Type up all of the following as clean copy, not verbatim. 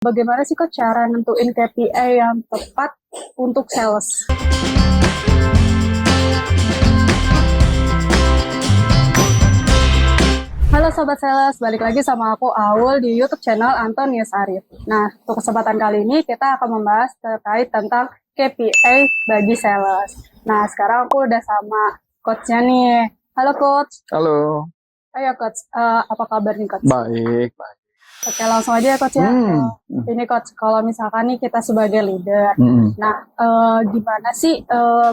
Bagaimana sih Kak cara nentuin KPI yang tepat untuk sales? Halo Sobat Sales, balik lagi sama aku Aul di YouTube channel Antonius Arif. Nah, untuk kesempatan kali ini kita akan membahas terkait tentang KPI bagi sales. Nah, sekarang aku udah sama coachnya nih. Halo Coach. Halo, Ayo Coach, apa kabar nih Coach? baik, baik. Oke, langsung aja ya Coach ya. Ini Coach, kalau misalkan nih kita sebagai leader, nah gimana sih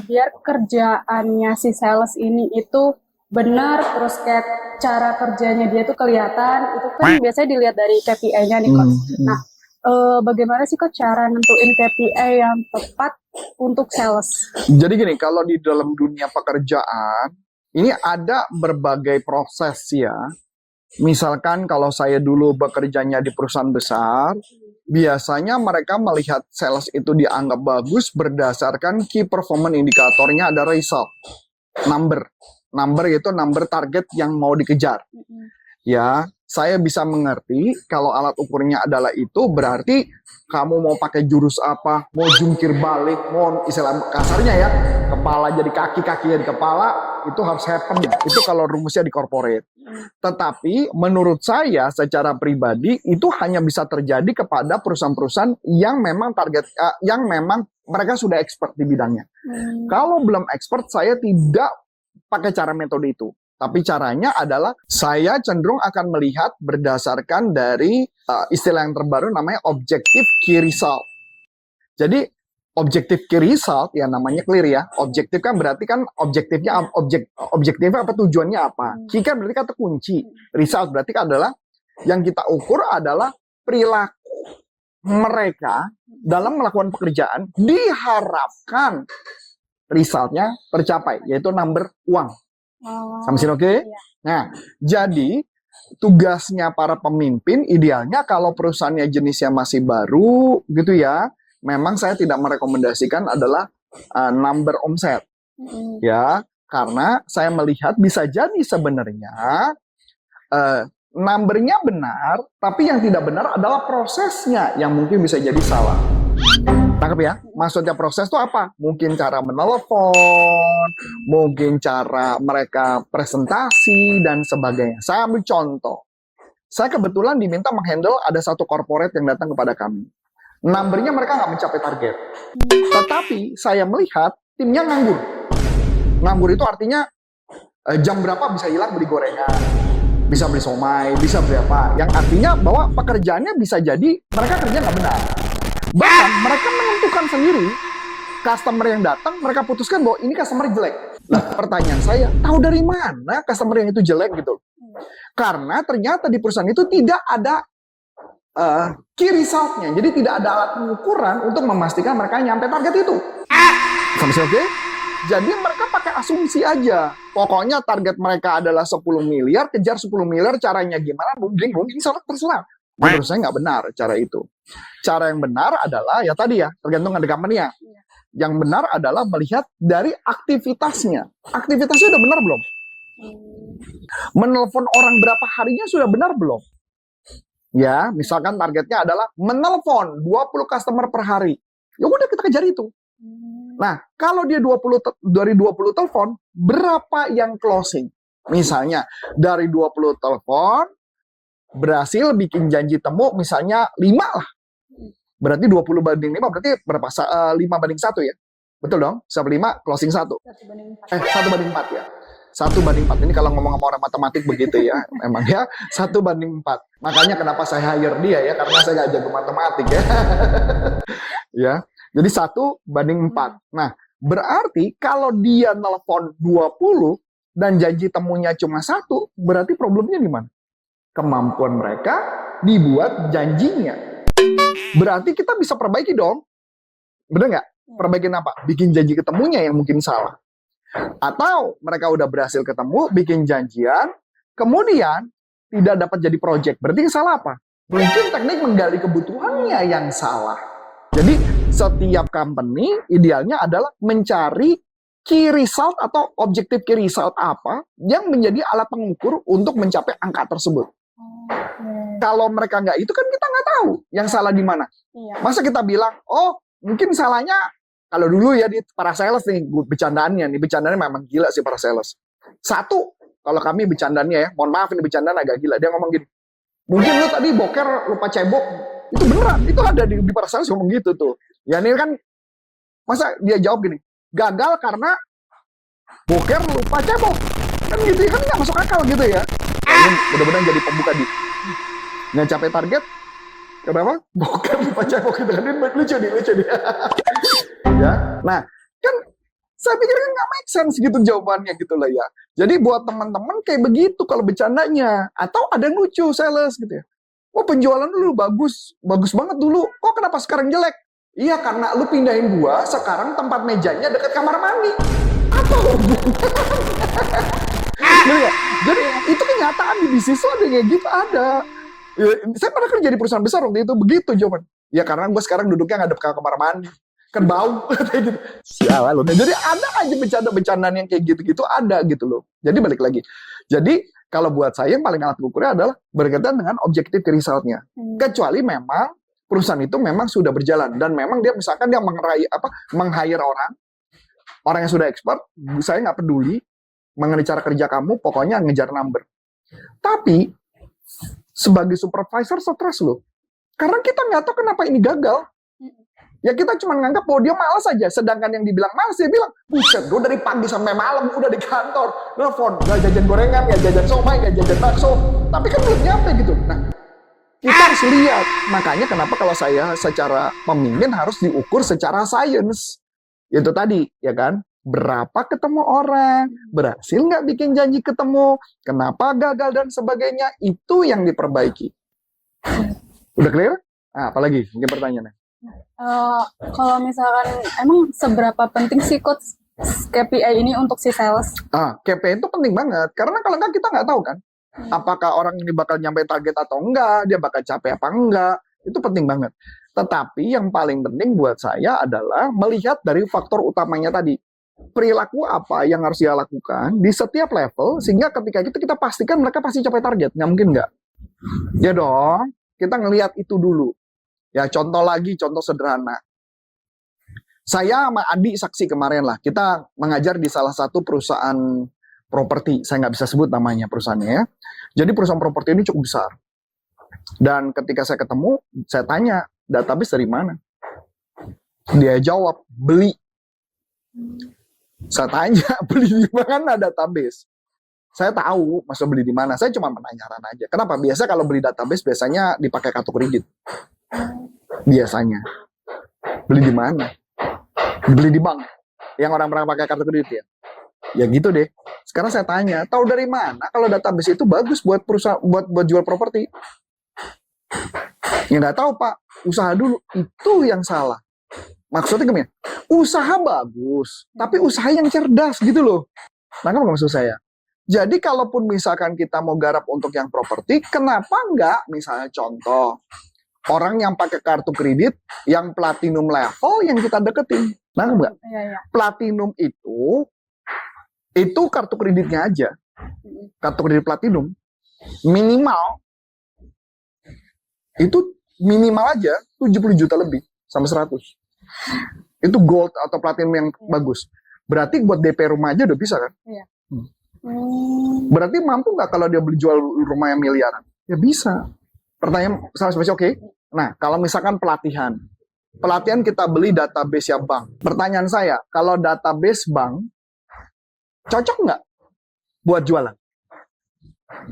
biar kerjaannya si sales ini itu benar, terus kayak cara kerjanya dia tuh kelihatan, itu kan biasanya dilihat dari KPI-nya nih Coach. Nah, bagaimana sih Coach cara nentuin KPI yang tepat untuk sales? Jadi gini, kalau di dalam dunia pekerjaan, ini ada berbagai proses ya. Misalkan kalau saya dulu bekerjanya di perusahaan besar, biasanya mereka melihat sales itu dianggap bagus berdasarkan key performance indikatornya ada result, number. Number itu number target yang mau dikejar. Ya, saya bisa mengerti kalau alat ukurnya adalah itu, berarti kamu mau pakai jurus apa, mau jungkir balik, mau istilah kasarnya ya, kepala jadi kaki, kaki jadi kepala, itu harus happen. Itu kalau rumusnya di corporate. Tetapi menurut saya secara pribadi itu hanya bisa terjadi kepada perusahaan-perusahaan yang memang yang memang mereka sudah expert di bidangnya. Kalau belum expert, saya tidak pakai cara metode itu. Tapi caranya adalah saya cenderung akan melihat berdasarkan dari istilah yang terbaru namanya objective key result. Jadi objective key result ya namanya clear ya. Objektif kan berarti kan objektifnya objektifnya apa, tujuannya apa. Key kan berarti kata kunci. Result berarti adalah yang kita ukur adalah perilaku mereka dalam melakukan pekerjaan diharapkan resultnya tercapai, yaitu number uang. Sampai sini oke? Iya. Nah, jadi tugasnya para pemimpin idealnya kalau perusahaannya jenisnya masih baru gitu ya, memang saya tidak merekomendasikan adalah number omset. Ya, karena saya melihat bisa jadi sebenarnya numbernya benar, tapi yang tidak benar adalah prosesnya yang mungkin bisa jadi salah. Tangkap ya, maksudnya proses itu apa? Mungkin cara menelepon, mungkin cara mereka presentasi, dan sebagainya. Saya ambil contoh. Saya kebetulan diminta menghandle ada satu corporate yang datang kepada kami. Numbernya mereka nggak mencapai target. Tetapi saya melihat timnya nganggur. Nganggur itu artinya jam berapa bisa hilang beli gorengan, bisa beli somai, bisa beli apa. Yang artinya bahwa pekerjaannya bisa jadi mereka kerja nggak benar. Bahkan mereka menentukan sendiri customer yang datang, mereka putuskan bahwa ini customer jelek. Nah, pertanyaan saya, tahu dari mana customer yang itu jelek gitu? Karena ternyata di perusahaan itu tidak ada key resultnya. Jadi tidak ada alat pengukuran untuk memastikan mereka nyampe target itu. Sampai sini oke? Jadi mereka pakai asumsi aja. Pokoknya target mereka adalah 10 miliar, kejar 10 miliar, caranya gimana? Mungkin terserah. Menurut saya nggak benar cara itu. Cara yang benar adalah ya tadi ya, tergantung ada company-nya. Yang benar adalah melihat dari aktivitasnya. Aktivitasnya udah benar belum? Menelpon orang berapa harinya sudah benar belum? Ya, misalkan targetnya adalah menelpon 20 customer per hari. Ya udah kita kejar itu. Nah, kalau dia dari 20 telepon, berapa yang closing? Misalnya dari 20 telepon berhasil bikin janji temu misalnya 5 lah. Berarti 20 banding 5 berarti berapa? 5 banding 1 ya? Betul dong? 1/5 closing 1. 1 banding 4 ya. 1 banding 4 ini kalau ngomong sama orang matematik begitu ya. Memang ya 1 banding 4. Makanya kenapa saya hire dia ya, karena saya nggak jago matematik ya. Ya. Jadi 1 banding 4. Nah, berarti kalau dia nelpon 20 dan janji temunya cuma 1, berarti problemnya di mana? Kemampuan mereka dibuat janjinya. Berarti kita bisa perbaiki dong. Bener nggak? Perbaikin apa? Bikin janji ketemunya yang mungkin salah. Atau mereka udah berhasil ketemu, bikin janjian, kemudian tidak dapat jadi project. Berarti yang salah apa? Mungkin teknik menggali kebutuhannya yang salah. Jadi setiap company idealnya adalah mencari key result atau objective key result apa yang menjadi alat pengukur untuk mencapai angka tersebut. Kalau mereka nggak itu kan kita nggak tahu yang salah di mana. Iya. Masa kita bilang, oh mungkin salahnya kalau dulu ya di para sales nih, bercandaannya memang gila sih para sales. Satu, kalau kami bercandanya ya, mohon maaf ini bercandaan agak gila. Dia ngomong gini, mungkin lu tadi boker lupa cebok, itu beneran, itu ada di para sales ngomong gitu tuh. Ya ini kan, masa dia jawab gini, gagal karena boker lupa cebok, kan gitu ya, kan nggak masuk akal gitu ya. Ini mudah-mudahan jadi pembuka di nggak capai target, kenapa? Boker lupa cebok gitu kan, ini lucu nih. Ya, nah kan saya pikir kan nggak make sense gitu jawabannya gitu lah ya. Jadi buat teman-teman kayak begitu kalau bercandanya, atau ada yang lucu sales gitu ya. Oh penjualan dulu bagus banget dulu. Kok kenapa sekarang jelek? Iya karena lu pindahin gua, sekarang tempat mejanya dekat kamar mandi. Apa hubungannya? Jadi itu kenyataan di bisnis ada kayak gitu ada. Ya, saya pernah kerja di perusahaan besar waktu itu begitu jawaban. Ya karena gua sekarang duduknya ngadep ke kamar mandi. Kan bau kayak gitu. Sialan loh. Nah, jadi ada aja bercandaan yang kayak gitu-gitu ada gitu loh. Jadi balik lagi. Jadi kalau buat saya yang paling alat ukurnya adalah berkaitan dengan objektif resultnya. Kecuali memang perusahaan itu memang sudah berjalan dan memang dia misalkan dia meng-hire orang yang sudah expert, saya nggak peduli mengenai cara kerja kamu, pokoknya ngejar number. Tapi sebagai supervisor stres loh. Karena kita nggak tahu kenapa ini gagal. Ya kita cuma nganggap bahwa dia malas aja. Sedangkan yang dibilang malas, dia bilang, buset, gue dari pagi sampai malam udah di kantor. Nelfon, gak jajan gorengan, gak jajan somai, gak jajan bakso. Tapi kan belum nyampe gitu. Nah, kita harus lihat. Makanya kenapa kalau saya secara pemimpin harus diukur secara sains. Itu tadi, ya kan? Berapa ketemu orang, berhasil nggak bikin janji ketemu, kenapa gagal dan sebagainya. Itu yang diperbaiki. Udah clear? Nah, apalagi? Mungkin pertanyaannya. Kalau misalkan emang seberapa penting sih coach KPI ini untuk si sales? KPI itu penting banget karena kalau nggak kita nggak tahu kan apakah orang ini bakal nyampe target atau enggak, dia bakal capek apa enggak, itu penting banget. Tetapi yang paling penting buat saya adalah melihat dari faktor utamanya tadi, perilaku apa yang harus dia lakukan di setiap level sehingga ketika itu kita pastikan mereka pasti capai target. Nggak mungkin nggak, ya dong, kita ngelihat itu dulu. Ya contoh sederhana. Saya sama Adi saksi kemarin lah, kita mengajar di salah satu perusahaan properti, saya nggak bisa sebut namanya perusahaannya ya. Jadi perusahaan properti ini cukup besar. Dan ketika saya ketemu, saya tanya, database dari mana? Dia jawab, beli. Saya tanya, beli di mana database? Saya tahu, maksud beli di mana. Saya cuma menanyakan aja. Kenapa? Biasa kalau beli database biasanya dipakai kartu kredit. Biasanya beli di mana? Beli di bank yang orang pernah pakai kartu kredit ya gitu deh. Sekarang saya tanya, tahu dari mana kalau database itu bagus buat perusahaan buat jual properti? Ya nggak tahu pak, usaha dulu. Itu yang salah. Maksudnya gimana? Usaha bagus tapi usaha yang cerdas gitu loh. Nah kan maksud saya, jadi kalaupun misalkan kita mau garap untuk yang properti, kenapa nggak misalnya contoh orang yang pakai kartu kredit yang platinum level yang kita deketin. Nah, enggak? Iya. Platinum itu kartu kreditnya aja. Kartu kredit platinum minimal aja 70 juta lebih sampai 100. Itu gold atau platinum yang bagus. Berarti buat DP rumah aja udah bisa kan? Iya. Berarti mampu nggak kalau dia beli jual rumah yang miliaran? Ya bisa. Pertanyaan salah spesial, oke. Nah, kalau misalkan pelatihan kita beli database ya bank. Pertanyaan saya, kalau database bank, cocok nggak buat jualan?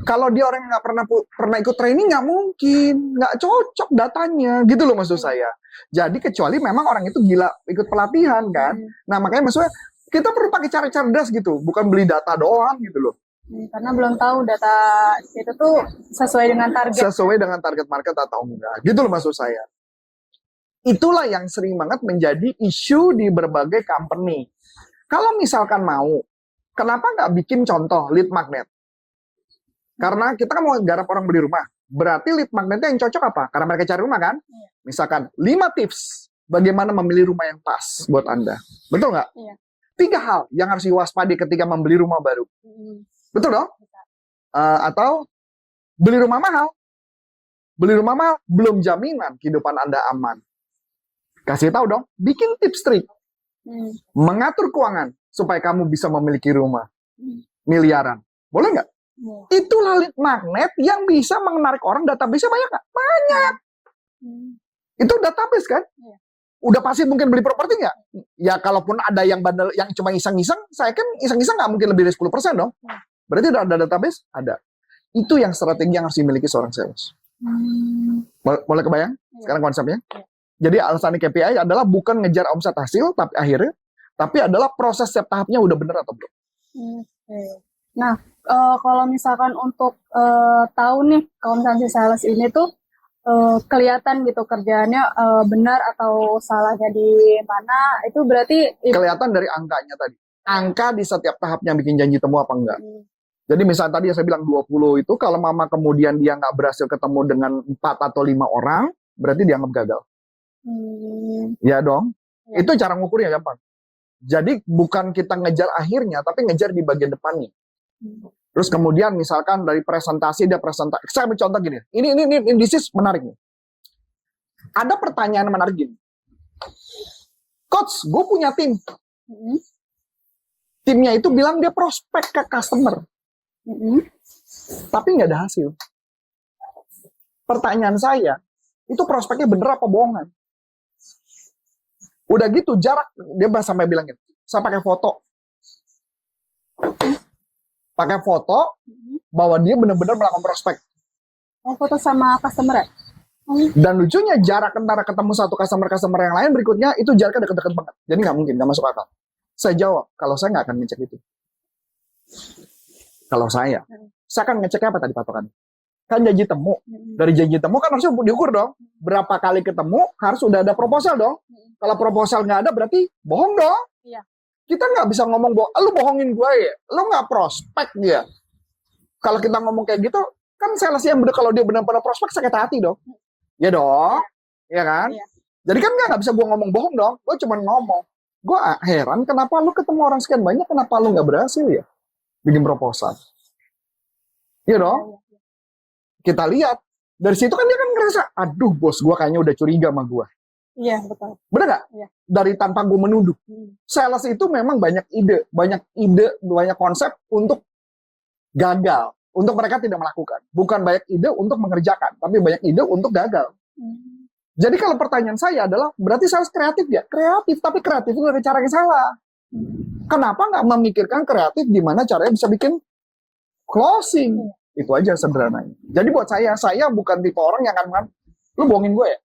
Kalau dia orang yang nggak pernah ikut training, nggak mungkin, nggak cocok datanya, gitu loh maksud saya. Jadi kecuali memang orang itu gila ikut pelatihan kan. Nah makanya maksudnya kita perlu pakai cara cerdas gitu, bukan beli data doang gitu loh. Karena belum tahu data itu tuh sesuai dengan target market atau enggak, gitu loh maksud saya. Itulah yang sering banget menjadi isu di berbagai company. Kalau misalkan mau, kenapa nggak bikin contoh lead magnet? Karena kita kan mau garap orang beli rumah, berarti lead magnetnya yang cocok apa? Karena mereka cari rumah kan? Misalkan 5 tips bagaimana memilih rumah yang pas buat Anda. Betul nggak? 3 hal yang harus diwaspadi ketika membeli rumah baru. Betul dong? Atau beli rumah mahal. Beli rumah mahal belum jaminan kehidupan Anda aman. Kasih tahu dong, bikin tips trik. Mengatur keuangan supaya kamu bisa memiliki rumah miliaran. Boleh nggak? Itulah lead magnet yang bisa menarik orang. Database-nya banyak nggak? Banyak. Itu database kan? Udah pasti mungkin beli properti nggak? Ya kalaupun ada yang bandel, yang cuma iseng-iseng, saya kan iseng-iseng nggak mungkin lebih dari 10% dong. Berarti udah ada database? Ada. Itu yang strategi yang harus dimiliki seorang sales. Boleh kebayang sekarang konsepnya? Jadi alasan KPI adalah bukan ngejar omset hasil tapi akhirnya, tapi adalah proses setiap tahapnya udah bener atau belum. Nah, kalau misalkan untuk tahu nih kalau misalnya si sales ini tuh kelihatan gitu kerjaannya benar atau salahnya di mana, itu berarti kelihatan dari angkanya tadi. Angka di setiap tahapnya bikin janji temu apa enggak. Jadi misalnya tadi yang saya bilang 20 itu, kalau mama kemudian dia nggak berhasil ketemu dengan 4 atau 5 orang, berarti dianggap gagal. Ya dong. Itu cara ngukurnya gampang. Jadi bukan kita ngejar akhirnya, tapi ngejar di bagian depannya. Terus kemudian misalkan dari presentasi, dia presentasi. Saya ambil contoh gini. Ini this is menarik nih. Ada pertanyaan menarik gini. Coach, gue punya tim. Timnya itu bilang dia prospek ke customer. Tapi nggak ada hasil. Pertanyaan saya, itu prospeknya bener apa bohongan? Udah gitu jarak, dia sampai bilang gitu, saya pakai foto. Pakai foto bahwa dia benar-benar melakukan prospek. Foto sama customer ya? Dan lucunya jarak antara ketemu satu customer yang lain berikutnya itu jaraknya deket-deket banget. Jadi nggak mungkin, nggak masuk akal. Saya jawab, kalau saya nggak akan ngecek itu. Kalau saya akan ngecek apa tadi patokannya? Kan janji temu. Dari janji temu kan harusnya diukur dong. Berapa kali ketemu harus udah ada proposal dong. Kalau proposal nggak ada berarti bohong dong. Kita nggak bisa ngomong lu bohongin gue ya. Lu nggak prospek dia. Kalau kita ngomong kayak gitu, kan sales yang bener kalau dia benar-benar prospek sakit hati dong. Ya dong. Ya kan? Jadi kan nggak bisa gue ngomong bohong dong. Gue cuma ngomong. Gue heran kenapa lu ketemu orang sekian banyak, kenapa lu nggak berhasil ya bikin proposal. Iya dong. Kita lihat. Dari situ kan dia kan ngerasa, aduh bos gue kayaknya udah curiga sama gue. Iya, betul. Bener nggak? Dari tanpa gue menuduh. Sales itu memang banyak ide, banyak konsep untuk gagal. Untuk mereka tidak melakukan. Bukan banyak ide untuk mengerjakan, tapi banyak ide untuk gagal. Jadi kalau pertanyaan saya adalah, berarti sales kreatif ya? Kreatif, tapi kreatif itu dari cara yang salah. Kenapa nggak memikirkan kreatif gimana caranya bisa bikin closing? Itu aja sederhananya. Jadi buat saya bukan tipe orang yang akan lu bohongin gue ya?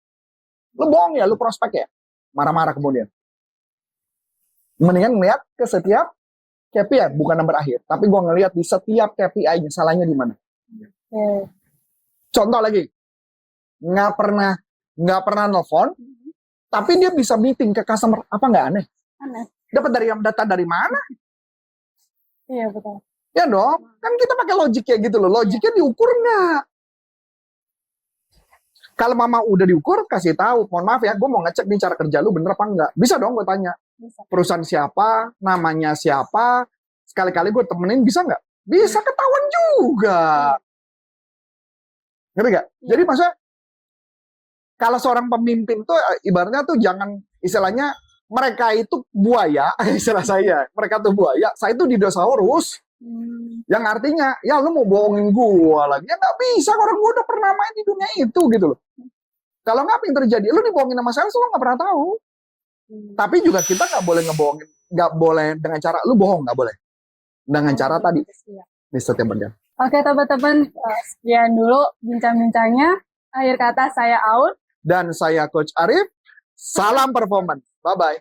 Lu bohong ya? Lu prospek ya? Marah-marah kemudian. Mendingan ngeliat ke setiap KPI, bukan nomor akhir. Tapi gue ngeliat di setiap KPI-nya, salahnya di mana. Contoh lagi. Nggak pernah nelfon, tapi dia bisa meeting ke customer. Apa nggak aneh? Aneh. Dapat data dari mana? Iya, betul. Ya dong, kan kita pakai logik ya gitu loh. Logiknya diukur nggak? Kalau mama udah diukur, kasih tahu. Mohon maaf ya, gue mau ngecek nih cara kerja lu bener apa enggak. Bisa dong gue tanya. Perusahaan siapa, namanya siapa, sekali-kali gue temenin, bisa nggak? Bisa, ketahuan juga. Ngerti nggak? Jadi maksudnya, kalau seorang pemimpin tuh ibaratnya tuh jangan, istilahnya, mereka itu buaya, istilah saya. Mereka tuh buaya, saya itu dinosaurus. Yang artinya, ya lu mau bohongin gua lagi. Ya nggak bisa, orang gua udah pernah main di dunia itu gitu loh. Kalau nggak apa yang terjadi, lu dibohongin sama saya, lu nggak pernah tahu. Tapi juga kita nggak boleh ngebohongin, nggak boleh dengan cara, lu bohong nggak boleh. Dengan cara tadi, di setiap bagian. Oke teman-teman, sekian dulu bincang-bincangnya. Akhir kata saya out. Dan saya Coach Arif, salam performance. Bye-bye.